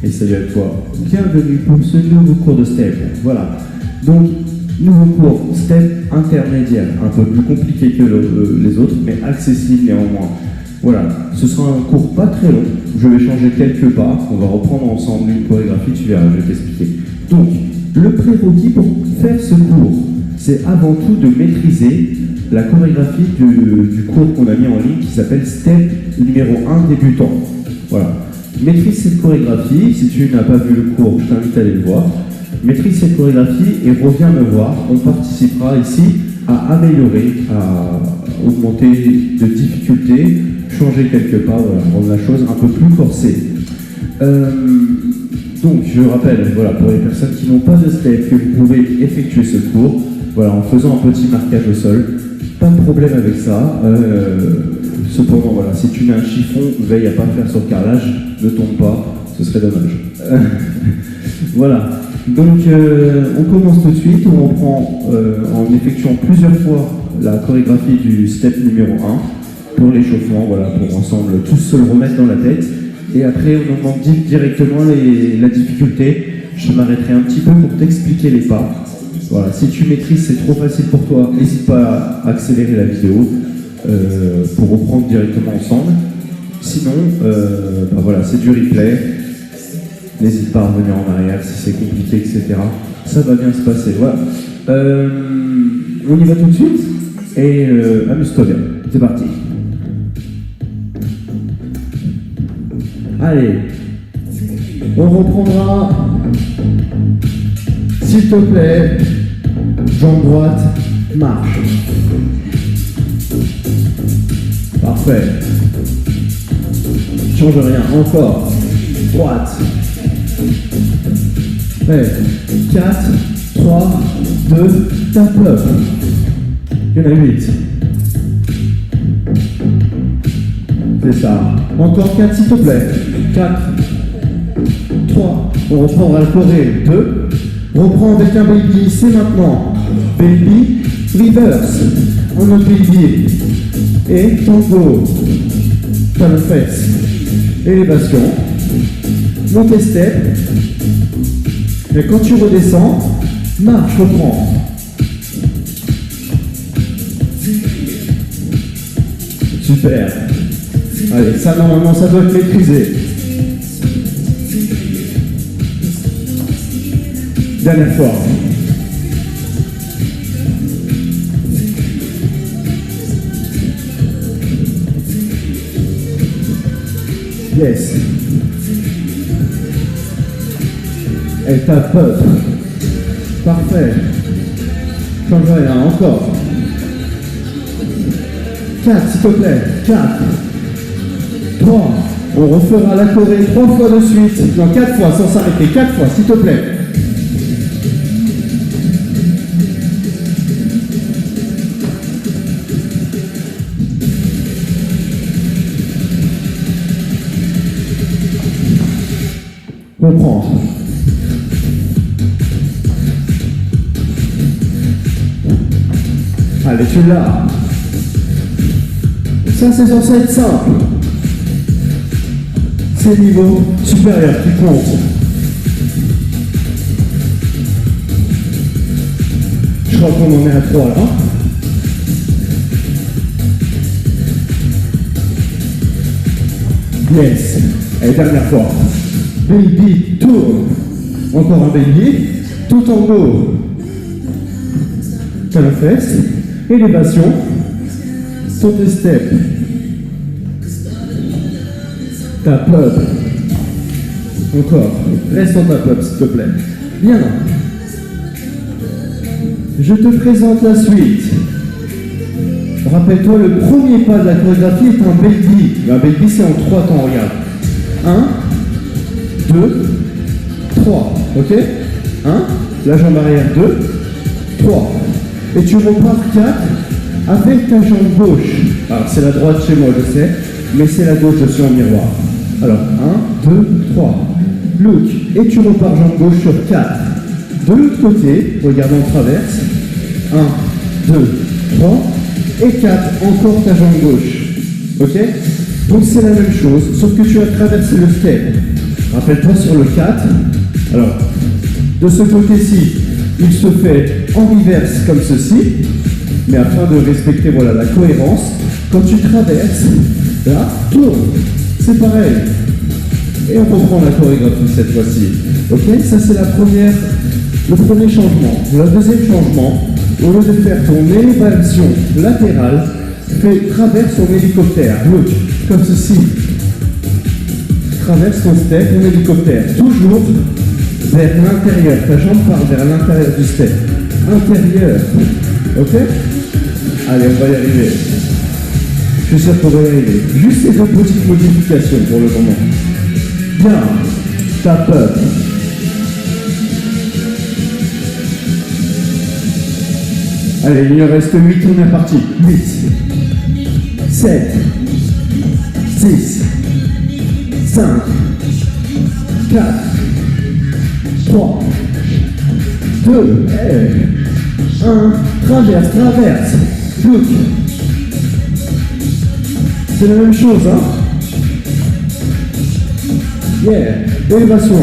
Et salut à toi. Bienvenue pour ce nouveau cours de step. Voilà. Donc, nouveau cours step intermédiaire. Un peu plus compliqué que les autres, mais accessible néanmoins. Voilà. Ce sera un cours pas très long. Je vais changer quelques pas. On va reprendre ensemble une chorégraphie. Tu verras, je vais t'expliquer. Donc, le prérequis pour faire ce cours, c'est avant tout de maîtriser la chorégraphie du cours qu'on a mis en ligne qui s'appelle Step numéro 1 débutant. Voilà. Maîtrise cette chorégraphie. Si tu n'as pas vu le cours, je t'invite à aller le voir. Maîtrise cette chorégraphie et reviens me voir. On participera ici à améliorer, à augmenter de difficulté, changer quelques pas, voilà, rendre la chose un peu plus corsée. Donc, je rappelle, voilà, pour les personnes qui n'ont pas de step, que vous pouvez effectuer ce cours, voilà, en faisant un petit marquage au sol. Pas de problème avec ça. Cependant, voilà, si tu mets un chiffon, veille à ne pas faire sur le carrelage, ne tombe pas, ce serait dommage. Voilà. Donc, on commence tout de suite. On reprend en effectuant plusieurs fois la chorégraphie du step numéro 1 pour l'échauffement, voilà, pour ensemble tous se le remettre dans la tête. Et après, on augmente directement la difficulté. Je m'arrêterai un petit peu pour t'expliquer les pas. Voilà, si tu maîtrises, c'est trop facile pour toi, n'hésite pas à accélérer la vidéo pour reprendre directement ensemble. Sinon, voilà, c'est du replay. N'hésite pas à revenir en arrière si c'est compliqué, etc. Ça va bien se passer. Voilà. On y va tout de suite et amuse-toi bien. C'est parti. Allez, on reprendra, s'il te plaît, jambe droite, marche. Parfait. Change rien, encore. Droite. Prêt. 4, 3, 2, tape up. Il y en a 8. C'est ça. Encore 4 s'il te plaît. 4, 3. On reprendra le choré. 2. Reprends avec un baby, c'est maintenant. Baby, reverse. On a baby. Et tango. Talon fesse. Élévation. Montée step. Et quand tu redescends, marche, reprends. Super. Allez, ça normalement ça doit être maîtrisé. Dernière fois. Yes. Elle tape up. Parfait. Change rien, encore. 4 s'il te plaît. 4. 3. On refera la choré 3 fois de suite. Non, 4 fois sans s'arrêter. 4 fois s'il te plaît. Reprendre. Allez, tu l'as. Ça, c'est censé être simple. C'est le niveau supérieur qui compte. Je crois qu'on en est à 3 là. Yes. Et dernière fois. Baby, tourne. Encore un baby. Tout en haut. Talon fesse. Élévation. Saute step. Tap up. Encore. Reste en tap up s'il te plaît. Bien. Je te présente la suite. Rappelle-toi, le premier pas de la chorégraphie est un baby. Un baby c'est en 3 temps, regarde. 1, 2, 3. Ok? 1, la jambe arrière 2, 3. Et tu repars 4 avec ta jambe gauche. Alors c'est la droite chez moi, je sais, mais c'est la gauche, je suis en miroir. Alors 1, 2, 3. Look. Et tu repars jambe gauche sur 4. De l'autre côté, regarde en traverse. 1, 2, 3. Et 4, encore ta jambe gauche. Ok? Donc c'est la même chose, sauf que tu as traversé le step. Rappelle-toi sur le 4. Alors, de ce côté-ci, il se fait en reverse comme ceci, mais afin de respecter voilà, la cohérence, quand tu traverses, là, tourne. C'est pareil. Et on reprend la chorégraphie cette fois-ci. Ok, ça c'est le premier changement. Le deuxième changement, au lieu de faire ton élévation latérale, traverse ton hélicoptère. Look, comme ceci. Traverse ton step en hélicoptère. Toujours vers l'intérieur. Ta jambe part vers l'intérieur du step. Intérieur. Ok? Allez, on va y arriver. Je suis sûr qu'on va y arriver. Juste ces deux petites modifications pour le moment. Bien. Tap up. Allez, il en reste 8, on est parti. 8, 7, 6, 5, 4, 3, 2, 1, traverse. Look. C'est la même chose, hein? Yeah, élévation.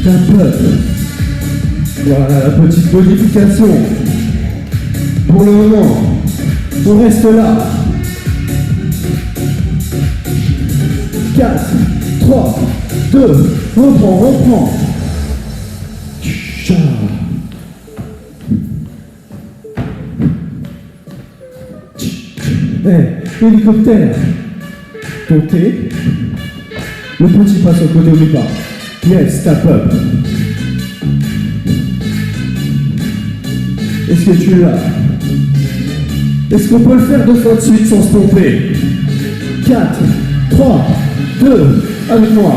Tap up. Voilà la petite modification. Pour le moment, on reste là. 4, 3, 2, reprends. Hélicoptère. Côté. Le petit passe au côté, oublie pas. Yes, tap up. Est-ce que tu l'as? Est-ce qu'on peut le faire 2 fois de suite sans se tromper? 4, 3, 2, avec moi.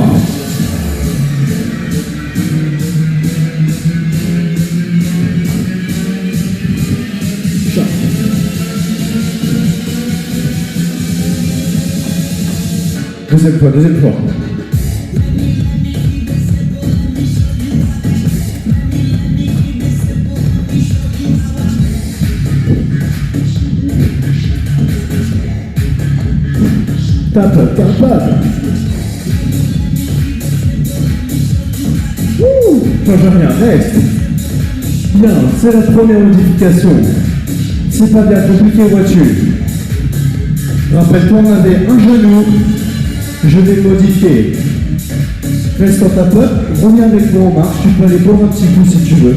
Deuxième fois. Tap up. Change rien, reste. Bien, c'est la première modification. C'est pas bien compliqué, vois-tu. Rappelle-toi, on avait un genou. Je vais le modifier. Reste en tap up, reviens avec moi en marche. Tu peux aller boire un petit coup si tu veux.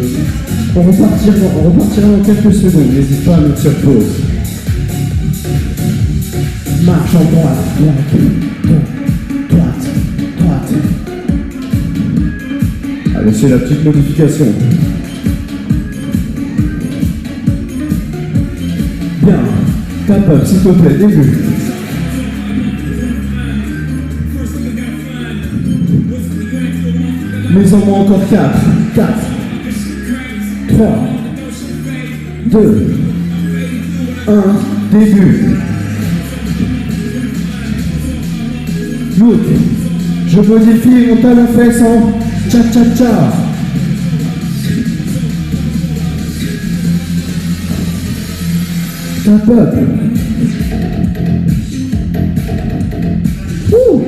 On repartira dans quelques secondes. N'hésite pas à mettre sur pause. Marche en droite. Allez, c'est la petite modification. Bien. Tap up, s'il te plaît, début. Mais en moins encore 4, 3, 2, 1, début. Look, je modifie mon talon fesse en cha-cha-cha. Tap up. Ouh.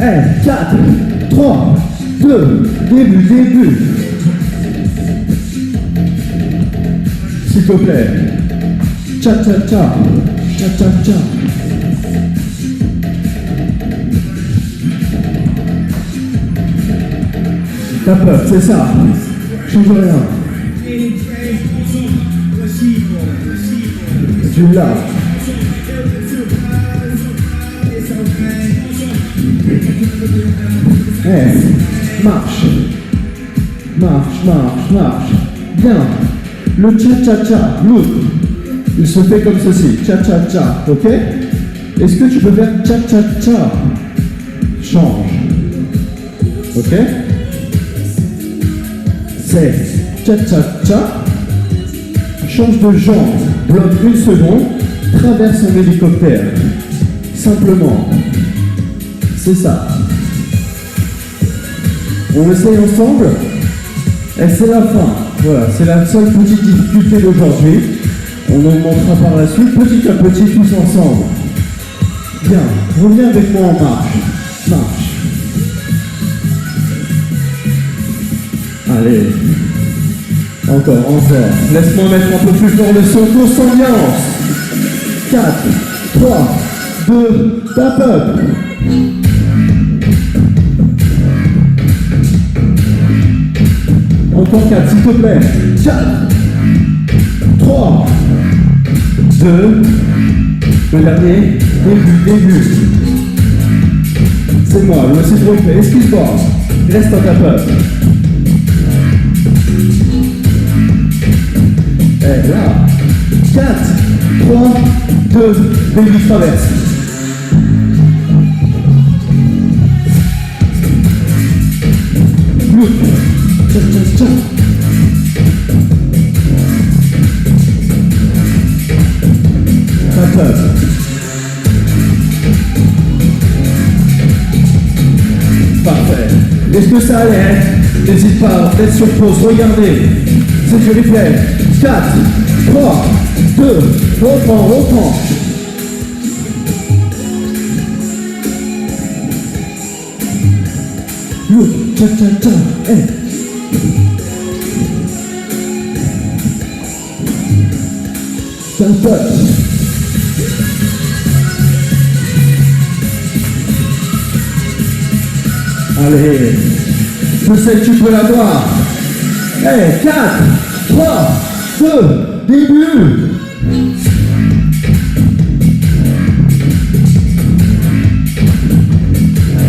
Hey, 4, 3, 2, début. S'il te plaît. Cha-cha-cha. Tap up, c'est ça. Change rien. Tu l'as. Marche. Bien. Le cha-cha-cha, look. Il se fait comme ceci. Cha-cha-cha, ok? Est-ce que tu peux faire cha-cha-cha? Change. Ok? C'est cha-cha-cha. Change de jambe. Bloque 1 seconde. Traverse en hélicoptère. Simplement. C'est ça. On essaye ensemble. Et c'est la fin. Voilà, c'est la seule petite difficulté d'aujourd'hui. On en montrera par la suite, petit à petit, tous ensemble. Bien, reviens avec moi en marche. Marche. Allez. Encore. Laisse-moi mettre un peu plus fort le son, grosse ambiance. 4, 3, 2, tap up. Encore 4, s'il te plaît. 4, 3, 2, le dernier, début. C'est moi, je me suis trompé, excuse-moi. Reste en tap up. Et là, 4, 3, 2, début traverse. Look. Tcha. Tap up. Parfait. Est-ce que ça allait? N'hésite pas, reste sur pause, regardez. C'est du replay. 4, 3, 2, reprends. Look, tcha. Hey. Tap up. Allez, je sais que tu peux l'avoir. Hey, 4, 3, 2, début.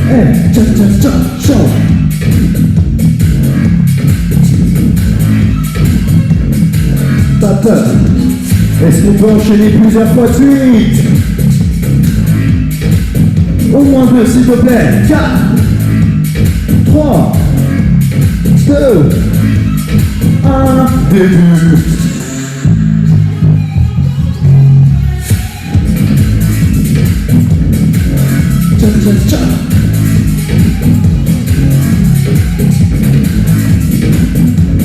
Hey, tcha, chante. Tap up. Est-ce qu'on peut enchaîner plusieurs fois de suite? Au moins 2, s'il te plaît. 4, 3, 2, 1, début. Tcha.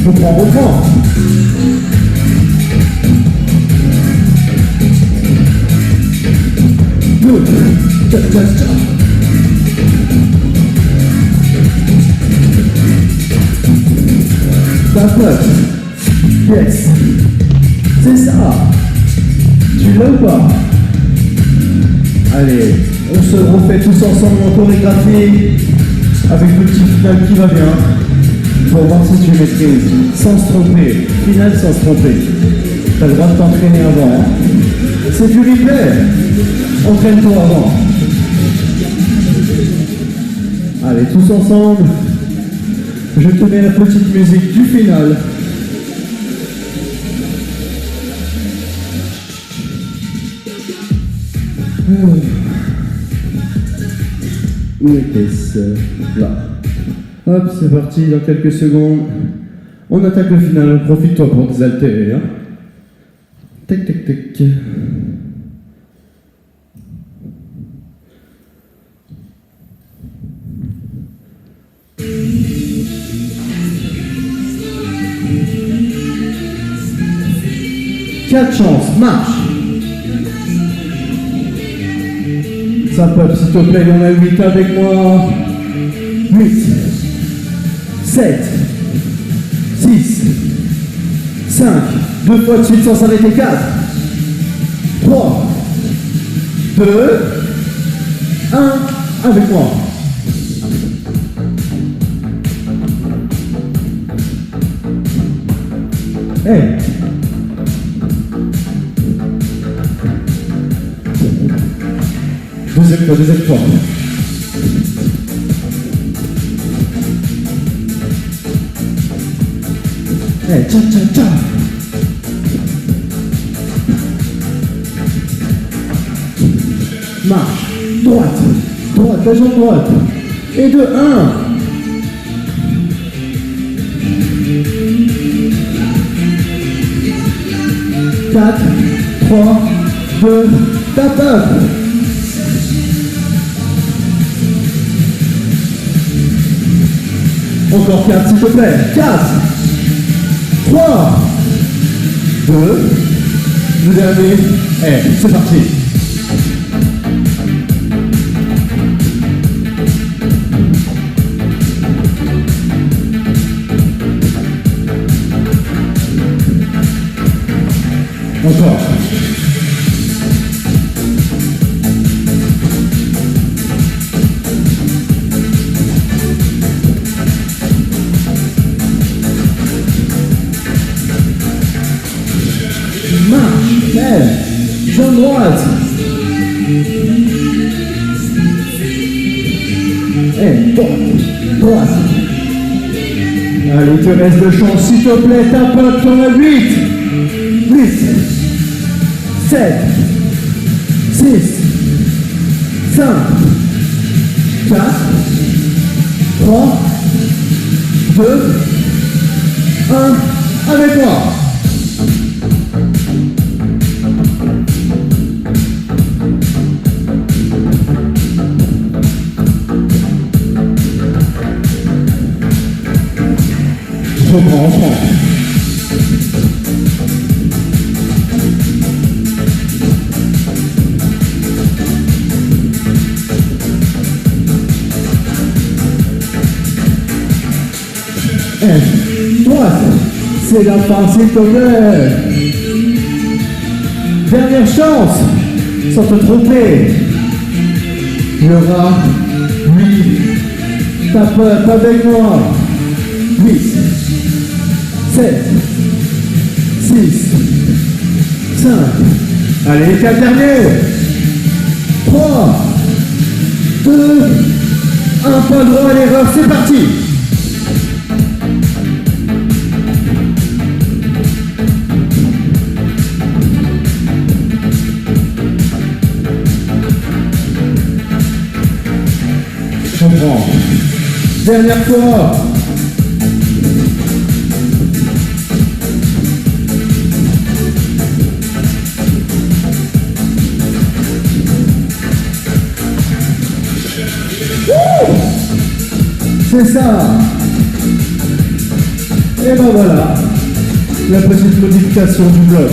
Reprends. Good. Tcha. Tap up. Yes. C'est ça. Tu l'as ou pas? Allez, on se refait tous ensemble en chorégraphie avec le petit final qui va bien pour voir si tu maîtrises sans se tromper. Final sans se tromper. T'as le droit de t'entraîner avant. Hein. C'est du replay. Entraîne-toi avant. Allez, tous ensemble. Je te mets la petite musique du final. Où était-ce? Là. Hop, c'est parti, dans quelques secondes. On attaque le final, profite-toi pour désaltérer. Hein. Tac. 4 chances, marche. Ça peut, s'il te plaît, il y en a 8 avec moi. 8, 7, 6, 5, 2 fois de suite sans s'arrêter, 4, 3, 2, 1, avec moi. Hey. Deuxième fois. Hey, tcha. Marche, droite, la jambe droite. Et 2, 1. 4, 3, 2, tap up. Encore 4, s'il te plaît. 4, 3, 3, 2, le dernier, c'est parti. Encore. Marche, jambe droite. Droite. Allez, il te reste de chance, s'il te plaît, tapote ton 8, 7, 6, 5, 4, 3, 2, 1, avec moi. Je reprends. Droite, c'est la fin, s'il te plaît. Dernière chance, sans te tromper. Le rat, oui, tapote avec moi. 8, 7, 6, 5. Allez, les 4 derniers. 3, 2, 1, pas droit à l'erreur, c'est parti. Je comprends. Dernière fois. C'est ça. Et ben voilà, la petite modification du bloc.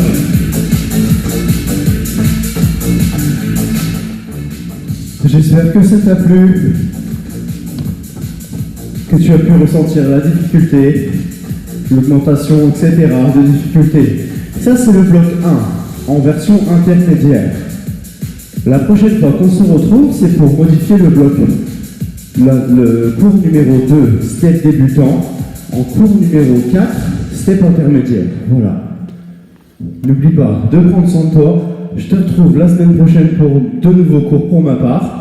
J'espère que ça t'a plu, que tu as pu ressentir la difficulté, l'augmentation, etc. de difficulté. Ça, c'est le bloc 1, en version intermédiaire. La prochaine fois qu'on se retrouve, c'est pour modifier le bloc. Le cours numéro 2, step débutant, en cours numéro 4, step intermédiaire. Voilà. N'oublie pas de prendre soin de toi. Je te retrouve la semaine prochaine pour de nouveaux cours pour ma part.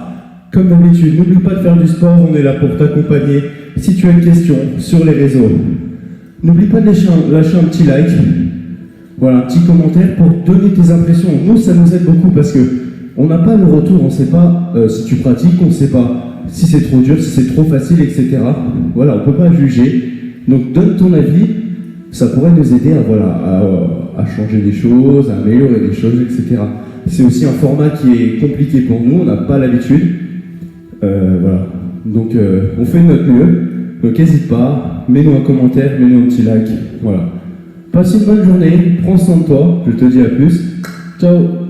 Comme d'habitude, n'oublie pas de faire du sport, on est là pour t'accompagner. Si tu as une question sur les réseaux, n'oublie pas de lâcher un petit like. Voilà, un petit commentaire pour donner tes impressions. Nous, ça nous aide beaucoup parce que on n'a pas le retour, on ne sait pas si tu pratiques, on ne sait pas si c'est trop dur, si c'est trop facile, etc. Voilà, on ne peut pas juger. Donc donne ton avis, ça pourrait nous aider à changer des choses, à améliorer des choses, etc. C'est aussi un format qui est compliqué pour nous, on n'a pas l'habitude. Voilà. Donc on fait de notre mieux. Donc n'hésite pas, mets-nous un commentaire, mets-nous un petit like. Voilà. Passe une bonne journée, prends soin de toi, je te dis à plus. Ciao.